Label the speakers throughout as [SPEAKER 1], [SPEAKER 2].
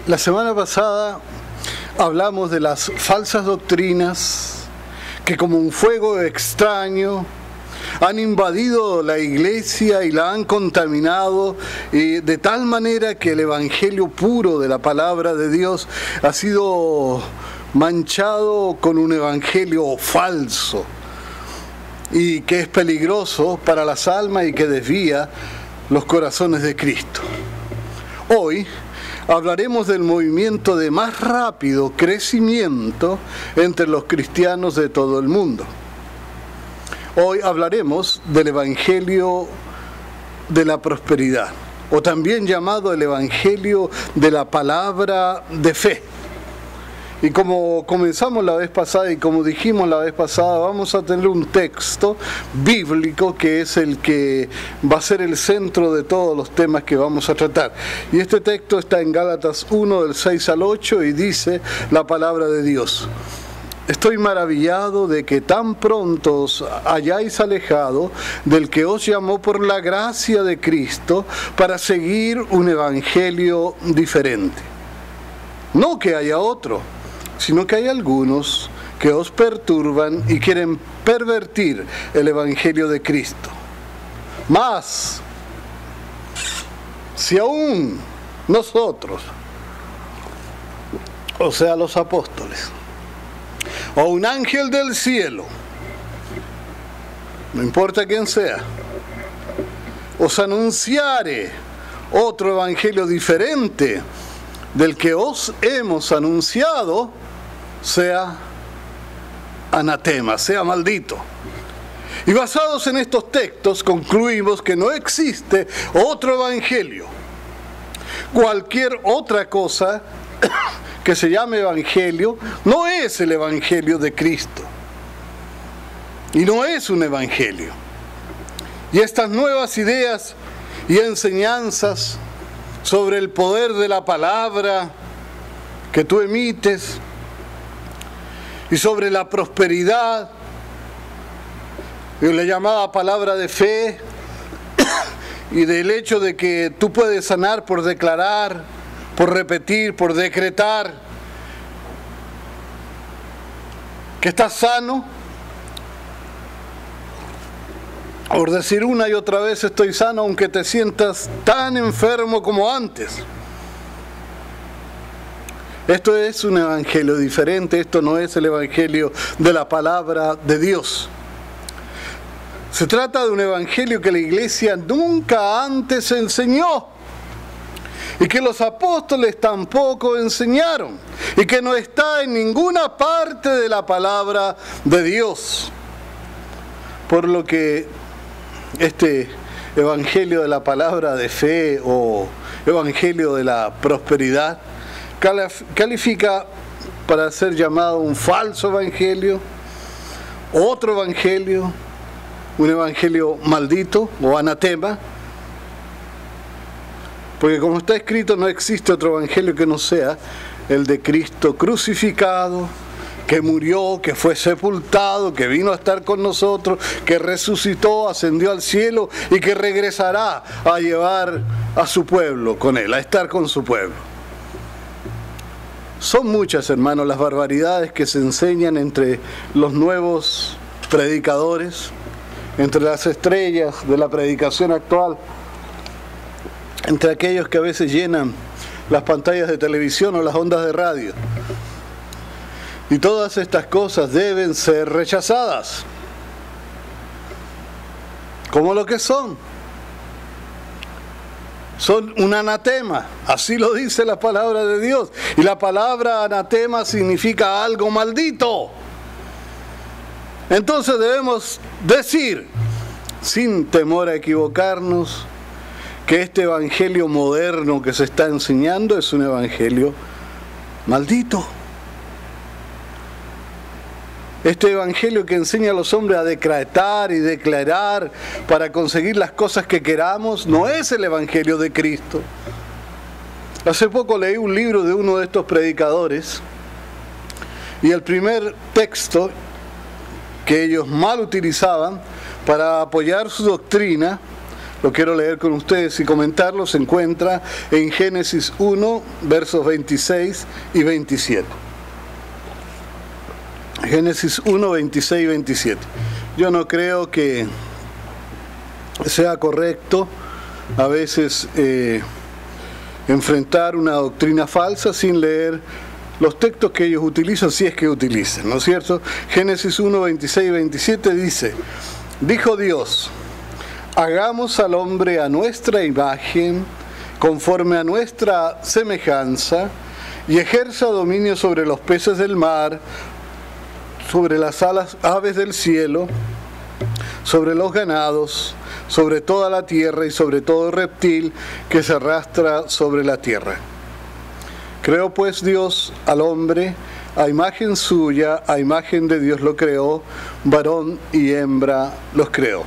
[SPEAKER 1] La semana pasada hablamos de las falsas doctrinas que como un fuego extraño han invadido la iglesia y la han contaminado de tal manera que el evangelio puro de la palabra de Dios ha sido manchado con un evangelio falso y que es peligroso para las almas y que desvía los corazones de Cristo. Hoy hablaremos del movimiento de más rápido crecimiento entre los cristianos de todo el mundo. Hoy hablaremos del Evangelio de la prosperidad, o también llamado el Evangelio de la palabra de fe. Y como comenzamos la vez pasada y como dijimos la vez pasada, vamos a tener un texto bíblico que es el que va a ser el centro de todos los temas que vamos a tratar. Y este texto está en Gálatas 1, del 6 al 8, y dice la palabra de Dios: Estoy maravillado de que tan pronto os hayáis alejado del que os llamó por la gracia de Cristo para seguir un evangelio diferente. No que haya otro, sino que hay algunos que os perturban y quieren pervertir el evangelio de Cristo. Mas, si aún nosotros, o sea los apóstoles, o un ángel del cielo, no importa quién sea, os anunciare otro evangelio diferente del que os hemos anunciado, sea anatema, sea maldito. Y basados en estos textos concluimos que no existe otro evangelio. Cualquier otra cosa que se llame evangelio no es el evangelio de Cristo. Y no es un evangelio. Y estas nuevas ideas y enseñanzas sobre el poder de la palabra que tú emites y sobre la prosperidad y la llamada palabra de fe y del hecho de que tú puedes sanar por declarar, por repetir, por decretar que estás sano, por decir una y otra vez estoy sano aunque te sientas tan enfermo como antes. Esto es un evangelio diferente, esto no es el evangelio de la palabra de Dios. Se trata de un evangelio que la iglesia nunca antes enseñó y que los apóstoles tampoco enseñaron y que no está en ninguna parte de la palabra de Dios. Por lo que este evangelio de la palabra de fe o evangelio de la prosperidad califica para ser llamado un falso evangelio, otro evangelio, un evangelio maldito o anatema, porque como está escrito no existe otro evangelio que no sea el de Cristo crucificado, que murió, que fue sepultado, que vino a estar con nosotros, que resucitó, ascendió al cielo y que regresará a llevar a su pueblo con él, a estar con su pueblo. Son muchas, hermanos, las barbaridades que se enseñan entre los nuevos predicadores, entre las estrellas de la predicación actual, entre aquellos que a veces llenan las pantallas de televisión o las ondas de radio. Y todas estas cosas deben ser rechazadas como lo que son. Son un anatema, así lo dice la palabra de Dios. Y la palabra anatema significa algo maldito. Entonces debemos decir, sin temor a equivocarnos, que este evangelio moderno que se está enseñando es un evangelio maldito. Este evangelio que enseña a los hombres a decretar y declarar para conseguir las cosas que queramos, no es el evangelio de Cristo. Hace poco leí un libro de uno de estos predicadores y el primer texto que ellos mal utilizaban para apoyar su doctrina lo quiero leer con ustedes y comentarlo, se encuentra en Génesis 1, versos 26 y 27. Génesis 1, 26 y 27. Yo no creo que sea correcto a veces enfrentar una doctrina falsa sin leer los textos que ellos utilizan, si es que utilizan, ¿no es cierto? Génesis 1, 26 y 27 dice: dijo Dios, hagamos al hombre a nuestra imagen, conforme a nuestra semejanza, y ejerza dominio sobre los peces del mar, sobre las aves del cielo, sobre los ganados, sobre toda la tierra y sobre todo reptil que se arrastra sobre la tierra. Creó pues Dios al hombre, a imagen suya, a imagen de Dios lo creó, varón y hembra los creó.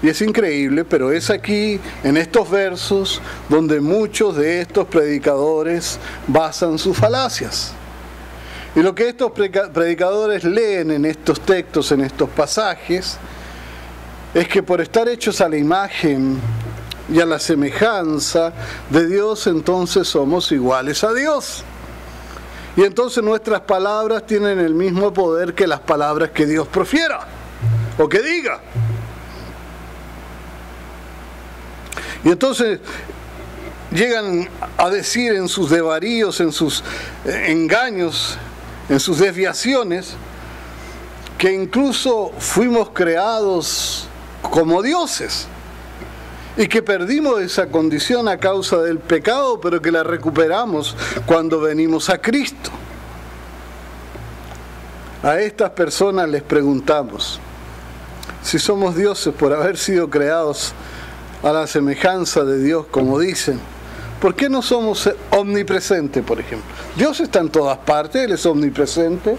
[SPEAKER 1] Y es increíble, pero es aquí, en estos versos, donde muchos de estos predicadores basan sus falacias. Y lo que estos predicadores leen en estos textos, en estos pasajes, es que por estar hechos a la imagen y a la semejanza de Dios, entonces somos iguales a Dios. Y entonces nuestras palabras tienen el mismo poder que las palabras que Dios profiera o que diga. Y entonces llegan a decir en sus desvaríos, en sus engaños, en sus desviaciones, que incluso fuimos creados como dioses y que perdimos esa condición a causa del pecado, pero que la recuperamos cuando venimos a Cristo. A estas personas les preguntamos, si somos dioses por haber sido creados a la semejanza de Dios, como dicen, ¿por qué no somos omnipresentes, por ejemplo? Dios está en todas partes, Él es omnipresente.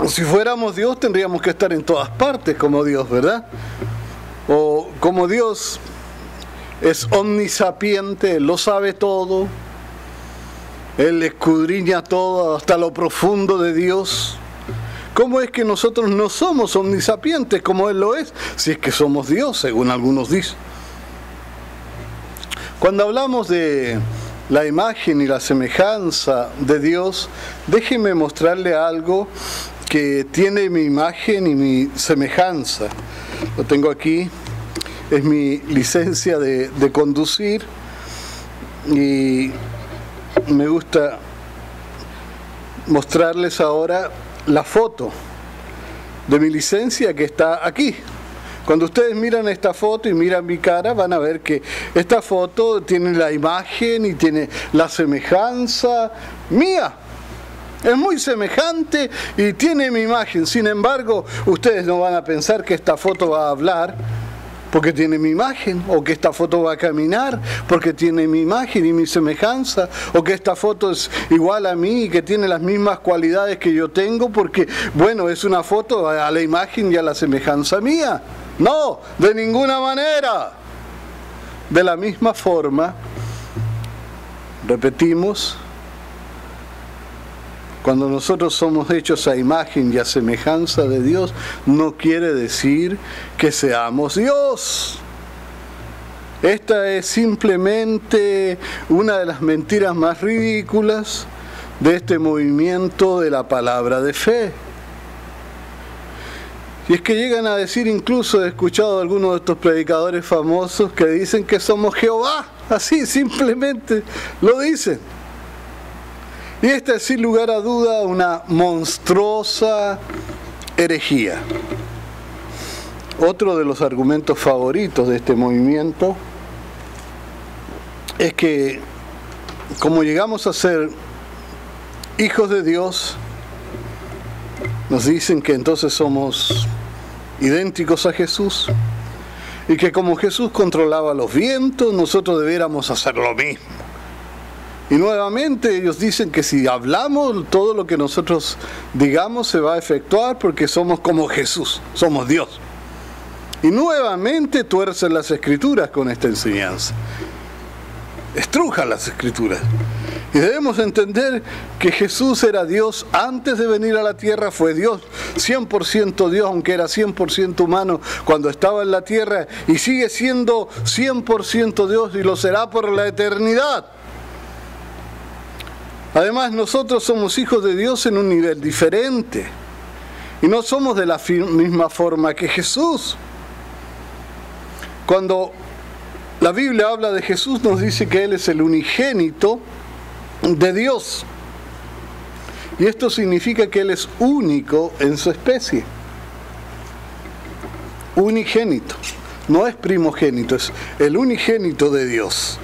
[SPEAKER 1] Si fuéramos Dios, tendríamos que estar en todas partes como Dios, ¿verdad? O como Dios es omnisapiente, Él lo sabe todo, Él escudriña todo hasta lo profundo de Dios. ¿Cómo es que nosotros no somos omnisapientes como Él lo es? Si es que somos Dios, según algunos dicen. Cuando hablamos de la imagen y la semejanza de Dios, déjeme mostrarle algo que tiene mi imagen y mi semejanza. Lo tengo aquí, es mi licencia de conducir y me gusta mostrarles ahora la foto de mi licencia que está aquí. Cuando ustedes miran esta foto y miran mi cara, van a ver que esta foto tiene la imagen y tiene la semejanza mía. Es muy semejante y tiene mi imagen. Sin embargo, ustedes no van a pensar que esta foto va a hablar porque tiene mi imagen, o que esta foto va a caminar porque tiene mi imagen y mi semejanza, o que esta foto es igual a mí y que tiene las mismas cualidades que yo tengo porque, bueno, es una foto a la imagen y a la semejanza mía. No, de ninguna manera. De la misma forma, repetimos, cuando nosotros somos hechos a imagen y a semejanza de Dios, no quiere decir que seamos Dios. Esta es simplemente una de las mentiras más ridículas de este movimiento de la palabra de fe. Y es que llegan a decir, incluso he escuchado a algunos de estos predicadores famosos que dicen que somos Jehová, así simplemente lo dicen. Y esta es sin lugar a duda una monstruosa herejía. Otro de los argumentos favoritos de este movimiento es que como llegamos a ser hijos de Dios, nos dicen que entonces somos idénticos a Jesús y que como Jesús controlaba los vientos, nosotros debiéramos hacer lo mismo. Y nuevamente ellos dicen que si hablamos, todo lo que nosotros digamos se va a efectuar porque somos como Jesús, somos Dios. Y nuevamente tuercen las Escrituras con esta enseñanza. estruja las Escrituras. Y debemos entender que Jesús era Dios antes de venir a la tierra, fue Dios, 100% Dios, aunque era 100% humano cuando estaba en la tierra, y sigue siendo 100% Dios y lo será por la eternidad. Además, nosotros somos hijos de Dios en un nivel diferente, y no somos de la misma forma que Jesús. Cuando la Biblia habla de Jesús, nos dice que Él es el unigénito de Dios. Y esto significa que Él es único en su especie. Unigénito. No es primogénito, es el unigénito de Dios.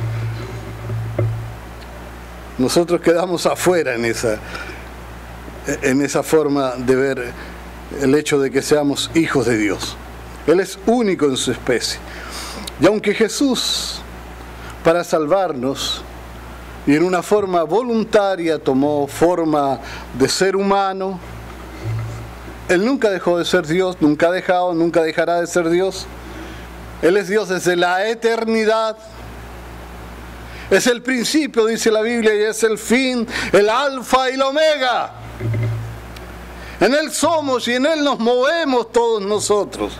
[SPEAKER 1] Nosotros quedamos afuera en esa forma de ver el hecho de que seamos hijos de Dios. Él es único en su especie. Y aunque Jesús, para salvarnos, y en una forma voluntaria tomó forma de ser humano, Él nunca dejó de ser Dios, nunca ha dejado, nunca dejará de ser Dios. Él es Dios desde la eternidad. Es el principio, dice la Biblia, y es el fin, el alfa y el omega. En Él somos y en Él nos movemos todos nosotros.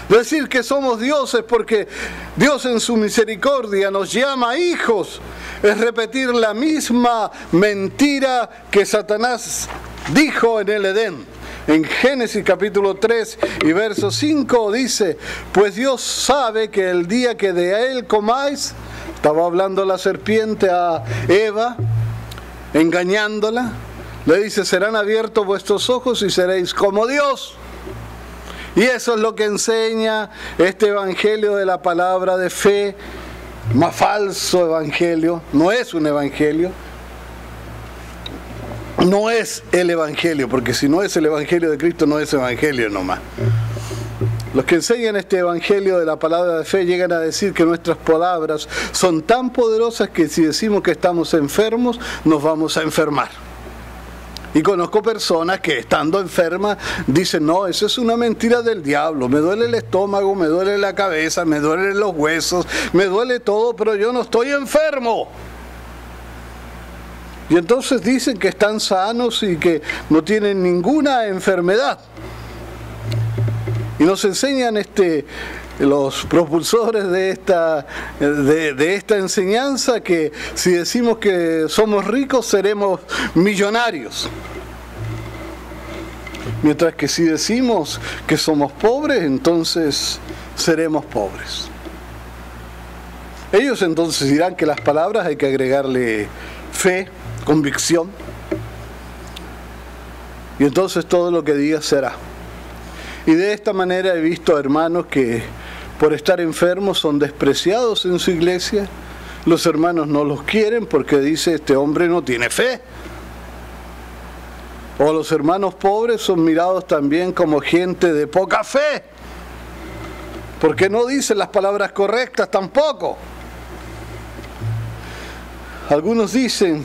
[SPEAKER 1] Decir que somos dioses porque Dios en su misericordia nos llama hijos es repetir la misma mentira que Satanás dijo en el Edén. En Génesis capítulo 3 y verso 5 dice: pues Dios sabe que el día que de él comáis, estaba hablando la serpiente a Eva, engañándola, le dice: serán abiertos vuestros ojos y seréis como Dios. Y eso es lo que enseña este evangelio de la palabra de fe, más falso evangelio. No es un evangelio, no es el evangelio, porque si no es el evangelio de Cristo, no es evangelio nomás. Los que enseñan este evangelio de la palabra de fe llegan a decir que nuestras palabras son tan poderosas que si decimos que estamos enfermos, nos vamos a enfermar. Y conozco personas que estando enfermas dicen: no, eso es una mentira del diablo, me duele el estómago, me duele la cabeza, me duelen los huesos, me duele todo, pero yo no estoy enfermo. Y entonces dicen que están sanos y que no tienen ninguna enfermedad. Y nos enseñan los propulsores de esta enseñanza que si decimos que somos ricos seremos millonarios, mientras que si decimos que somos pobres entonces seremos pobres. Ellos entonces dirán que las palabras hay que agregarle fe, convicción, y entonces todo lo que digas será. Y de esta manera he visto a hermanos que por estar enfermos son despreciados en su iglesia. Los hermanos no los quieren porque dice: este hombre no tiene fe. O los hermanos pobres son mirados también como gente de poca fe, porque no dicen las palabras correctas tampoco. Algunos dicen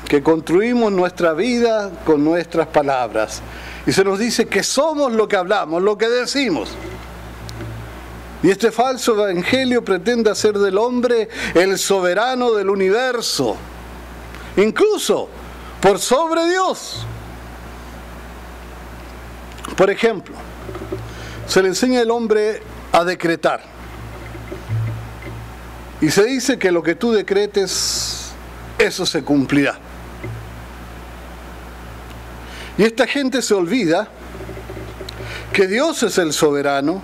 [SPEAKER 1] que construimos nuestra vida con nuestras palabras. Y se nos dice que somos lo que hablamos, lo que decimos. Y este falso evangelio pretende hacer del hombre el soberano del universo, incluso por sobre Dios. Por ejemplo, se le enseña al hombre a decretar. Y se dice que lo que tú decretes, eso se cumplirá. Y esta gente se olvida que Dios es el soberano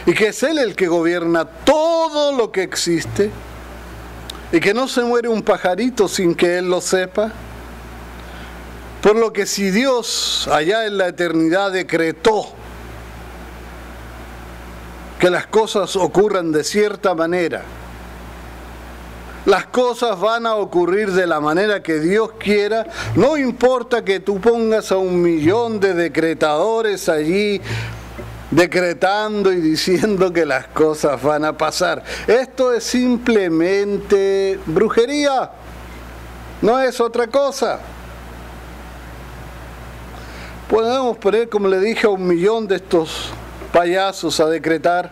[SPEAKER 1] y que es Él el que gobierna todo lo que existe y que no se muere un pajarito sin que Él lo sepa. Por lo que si Dios allá en la eternidad decretó que las cosas ocurran de cierta manera, las cosas van a ocurrir de la manera que Dios quiera. No importa que tú pongas a 1.000.000 de decretadores allí decretando y diciendo que las cosas van a pasar. Esto es simplemente brujería, no es otra cosa. Podemos poner, como le dije, a 1.000.000 de estos payasos a decretar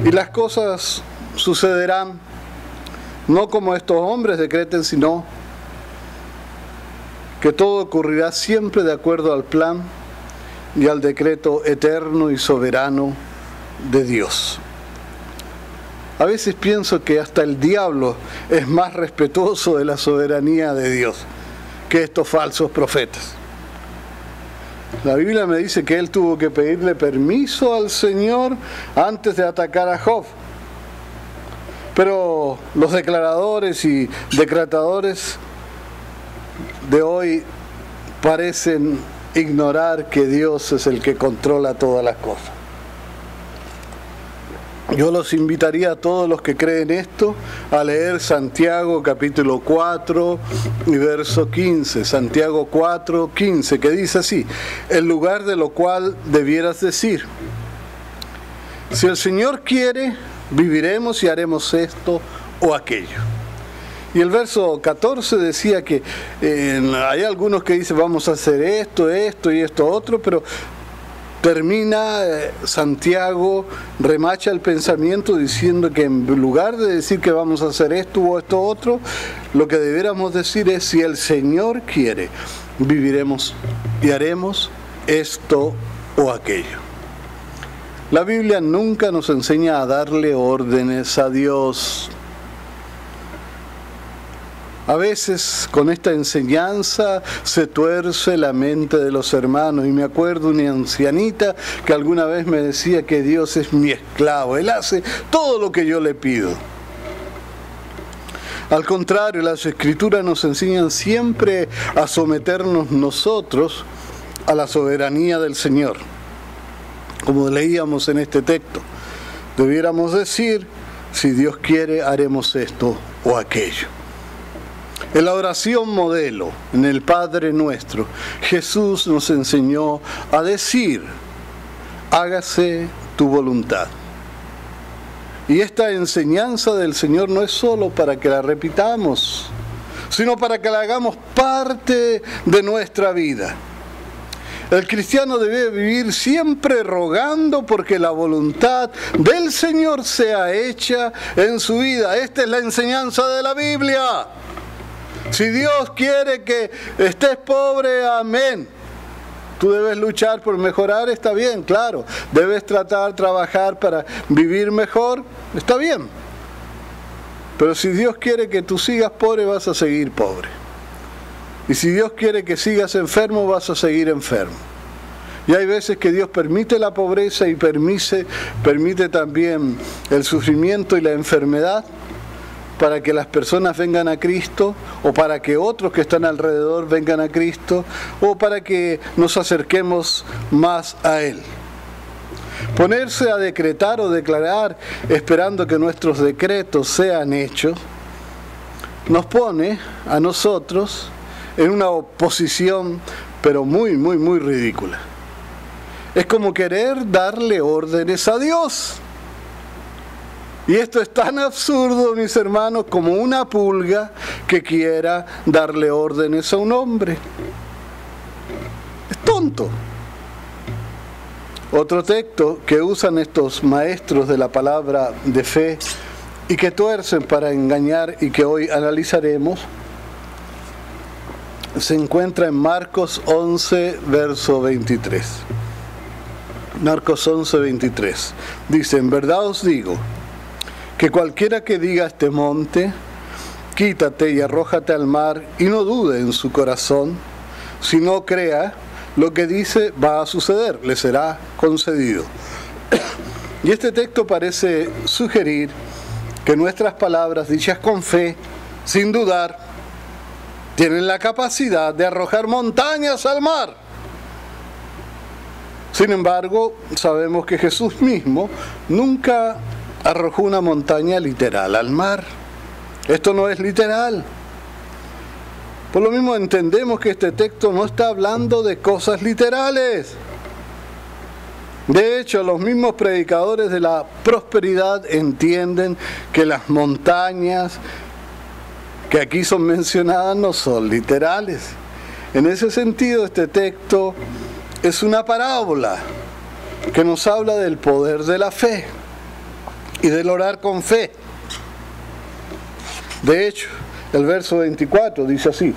[SPEAKER 1] y las cosas sucederán. no como estos hombres decreten, sino que todo ocurrirá siempre de acuerdo al plan y al decreto eterno y soberano de Dios. A veces pienso que hasta el diablo es más respetuoso de la soberanía de Dios que estos falsos profetas. La Biblia me dice que él tuvo que pedirle permiso al Señor antes de atacar a Job. Pero los declaradores y decretadores de hoy parecen ignorar que Dios es el que controla todas las cosas. Yo los invitaría a todos los que creen esto a leer Santiago capítulo 4 y verso 15. Santiago 4, 15, que dice así: en lugar de lo cual debieras decir, si el Señor quiere, viviremos y haremos esto o aquello. Y el verso 14 decía que hay algunos que dicen vamos a hacer esto y esto otro, pero termina Santiago, remacha el pensamiento diciendo que en lugar de decir que vamos a hacer esto o esto otro, lo que debiéramos decir es: si el Señor quiere, viviremos y haremos esto o aquello. La Biblia nunca nos enseña a darle órdenes a Dios. A veces con esta enseñanza se tuerce la mente de los hermanos, y me acuerdo una ancianita que alguna vez me decía que Dios es mi esclavo, Él hace todo lo que yo le pido. Al contrario, las Escrituras nos enseñan siempre a someternos nosotros a la soberanía del Señor. Como leíamos en este texto, debiéramos decir: si Dios quiere, haremos esto o aquello. En la oración modelo, en el Padre Nuestro, Jesús nos enseñó a decir: hágase tu voluntad. Y esta enseñanza del Señor no es solo para que la repitamos, sino para que la hagamos parte de nuestra vida. El cristiano debe vivir siempre rogando porque la voluntad del Señor sea hecha en su vida. Esta es la enseñanza de la Biblia. Si Dios quiere que estés pobre, amén. Tú debes luchar por mejorar, está bien, claro. Debes trabajar para vivir mejor, está bien. Pero si Dios quiere que tú sigas pobre, vas a seguir pobre. Y si Dios quiere que sigas enfermo, vas a seguir enfermo. Y hay veces que Dios permite la pobreza y permite también el sufrimiento y la enfermedad, para que las personas vengan a Cristo, o para que otros que están alrededor vengan a Cristo, o para que nos acerquemos más a Él. Ponerse a decretar o declarar esperando que nuestros decretos sean hechos, nos pone a nosotros en una posición, pero muy, muy, muy ridícula. Es como querer darle órdenes a Dios. Y esto es tan absurdo, mis hermanos, como una pulga que quiera darle órdenes a un hombre. Es tonto. Otro texto que usan estos maestros de la palabra de fe y que tuercen para engañar y que hoy analizaremos, se encuentra en Marcos 11, verso 23. Marcos 11, 23. Dice: en verdad os digo, que cualquiera que diga a este monte, quítate y arrójate al mar, y no dude en su corazón, si no crea lo que dice va a suceder, le será concedido. Y este texto parece sugerir que nuestras palabras dichas con fe, sin dudar, tienen la capacidad de arrojar montañas al mar. Sin embargo, sabemos que Jesús mismo nunca arrojó una montaña literal al mar. Esto no es literal. Por lo mismo entendemos que este texto no está hablando de cosas literales. De hecho, los mismos predicadores de la prosperidad entienden que las montañas que aquí son mencionadas no son literales. En ese sentido, este texto es una parábola que nos habla del poder de la fe y del orar con fe. De hecho, el verso 24 dice así: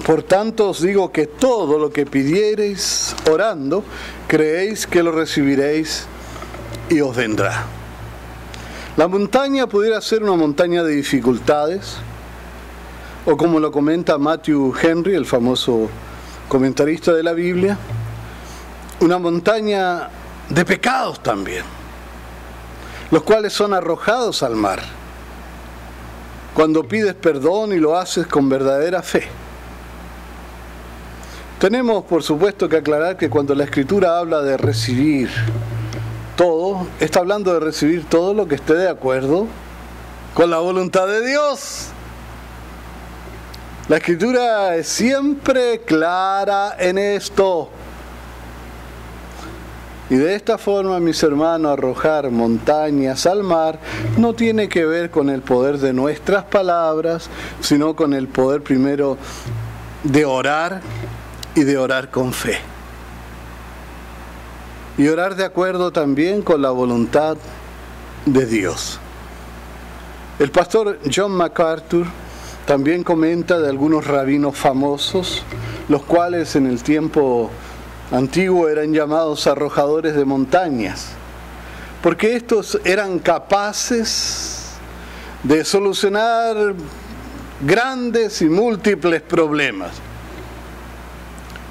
[SPEAKER 1] por tanto os digo que todo lo que pidiereis orando, creéis que lo recibiréis y os vendrá. La montaña pudiera ser una montaña de dificultades, o como lo comenta Matthew Henry, el famoso comentarista de la Biblia, una montaña de pecados también, los cuales son arrojados al mar cuando pides perdón y lo haces con verdadera fe. Tenemos, por supuesto, que aclarar que cuando la Escritura habla de recibir todo, está hablando de recibir todo lo que esté de acuerdo con la voluntad de Dios. La Escritura es siempre clara en esto. Y de esta forma, mis hermanos, arrojar montañas al mar no tiene que ver con el poder de nuestras palabras, sino con el poder primero de orar y de orar con fe. Y orar de acuerdo también con la voluntad de Dios. El pastor John MacArthur también comenta de algunos rabinos famosos, los cuales en el tiempo antiguo eran llamados arrojadores de montañas, porque estos eran capaces de solucionar grandes y múltiples problemas.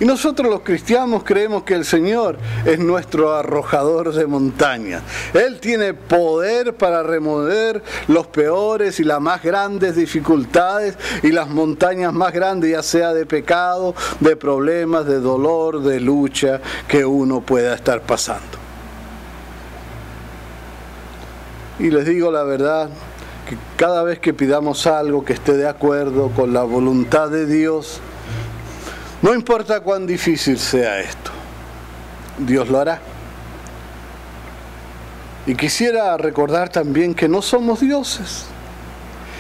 [SPEAKER 1] Y nosotros los cristianos creemos que el Señor es nuestro arrojador de montañas. Él tiene poder para remover los peores y las más grandes dificultades y las montañas más grandes, ya sea de pecado, de problemas, de dolor, de lucha que uno pueda estar pasando. Y les digo la verdad, que cada vez que pidamos algo que esté de acuerdo con la voluntad de Dios, no importa cuán difícil sea esto, Dios lo hará. Y quisiera recordar también que no somos dioses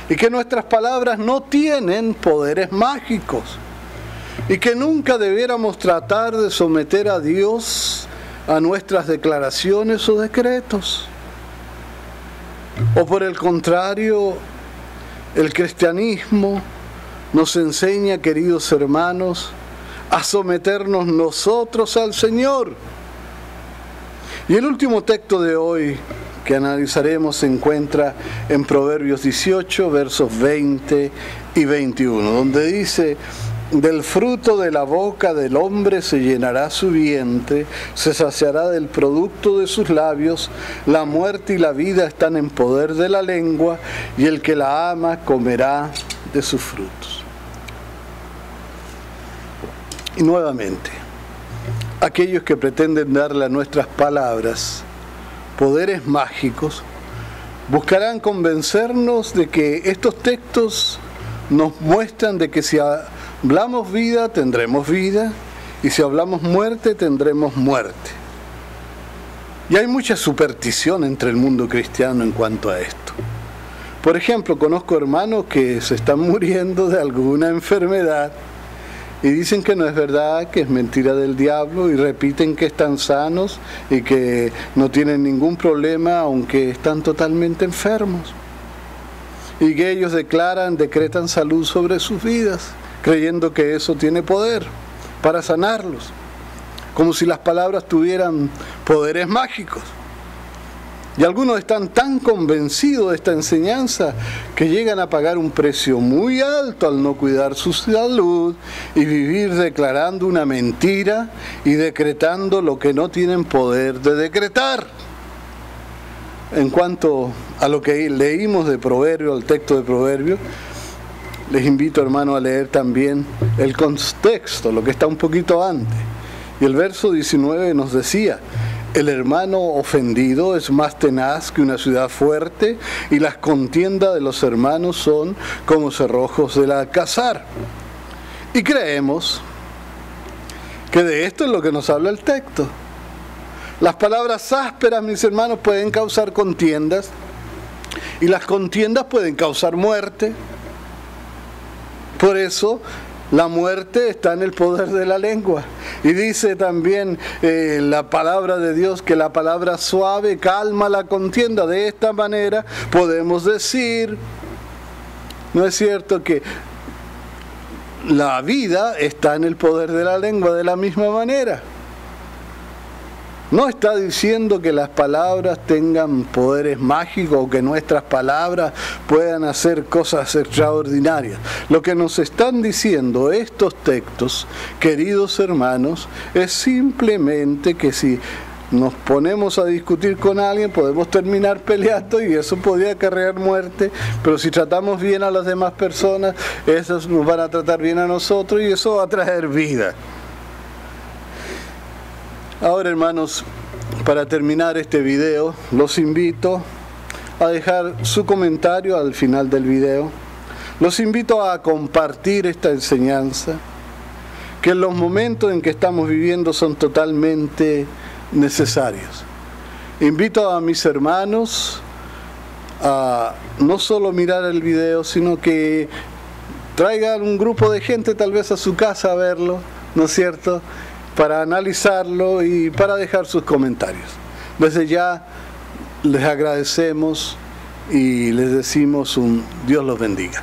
[SPEAKER 1] y que nuestras palabras no tienen poderes mágicos y que nunca debiéramos tratar de someter a Dios a nuestras declaraciones o decretos. O por el contrario, el cristianismo nos enseña, queridos hermanos, a someternos nosotros al Señor. Y el último texto de hoy que analizaremos se encuentra en Proverbios 18, versos 20 y 21, donde dice: del fruto de la boca del hombre se llenará su vientre, se saciará del producto de sus labios, la muerte y la vida están en poder de la lengua, y el que la ama comerá de sus frutos. Y nuevamente, aquellos que pretenden darle a nuestras palabras poderes mágicos, buscarán convencernos de que estos textos nos muestran de que si hablamos vida, tendremos vida, y si hablamos muerte, tendremos muerte. Y hay mucha superstición entre el mundo cristiano en cuanto a esto. Por ejemplo, conozco hermanos que se están muriendo de alguna enfermedad y dicen que no es verdad, que es mentira del diablo, y repiten que están sanos y que no tienen ningún problema, aunque están totalmente enfermos. Y que ellos decretan salud sobre sus vidas, creyendo que eso tiene poder para sanarlos, como si las palabras tuvieran poderes mágicos. Y algunos están tan convencidos de esta enseñanza que llegan a pagar un precio muy alto al no cuidar su salud y vivir declarando una mentira y decretando lo que no tienen poder de decretar. En cuanto a lo que leímos de Proverbios, el texto de Proverbios, les invito, hermano, a leer también el contexto, lo que está un poquito antes. Y el verso 19 nos decía: el hermano ofendido es más tenaz que una ciudad fuerte, y las contiendas de los hermanos son como cerrojos del alcázar. Y creemos que de esto es lo que nos habla el texto. Las palabras ásperas, mis hermanos, pueden causar contiendas, y las contiendas pueden causar muerte. Por eso La muerte está en el poder de la lengua. Y dice también la palabra de Dios que la palabra suave calma la contienda. De esta manera podemos decir, ¿no es cierto?, que la vida está en el poder de la lengua de la misma manera. No está diciendo que las palabras tengan poderes mágicos o que nuestras palabras puedan hacer cosas extraordinarias. Lo que nos están diciendo estos textos, queridos hermanos, es simplemente que si nos ponemos a discutir con alguien podemos terminar peleando y eso podría acarrear muerte, pero si tratamos bien a las demás personas, esos nos van a tratar bien a nosotros y eso va a traer vida. Ahora, hermanos, para terminar este video, los invito a dejar su comentario al final del video. Los invito a compartir esta enseñanza, que en los momentos en que estamos viviendo son totalmente necesarios. Invito a mis hermanos a no solo mirar el video, sino que traigan un grupo de gente tal vez a su casa a verlo, ¿no es cierto?, para analizarlo y para dejar sus comentarios. Desde ya les agradecemos y les decimos un Dios los bendiga.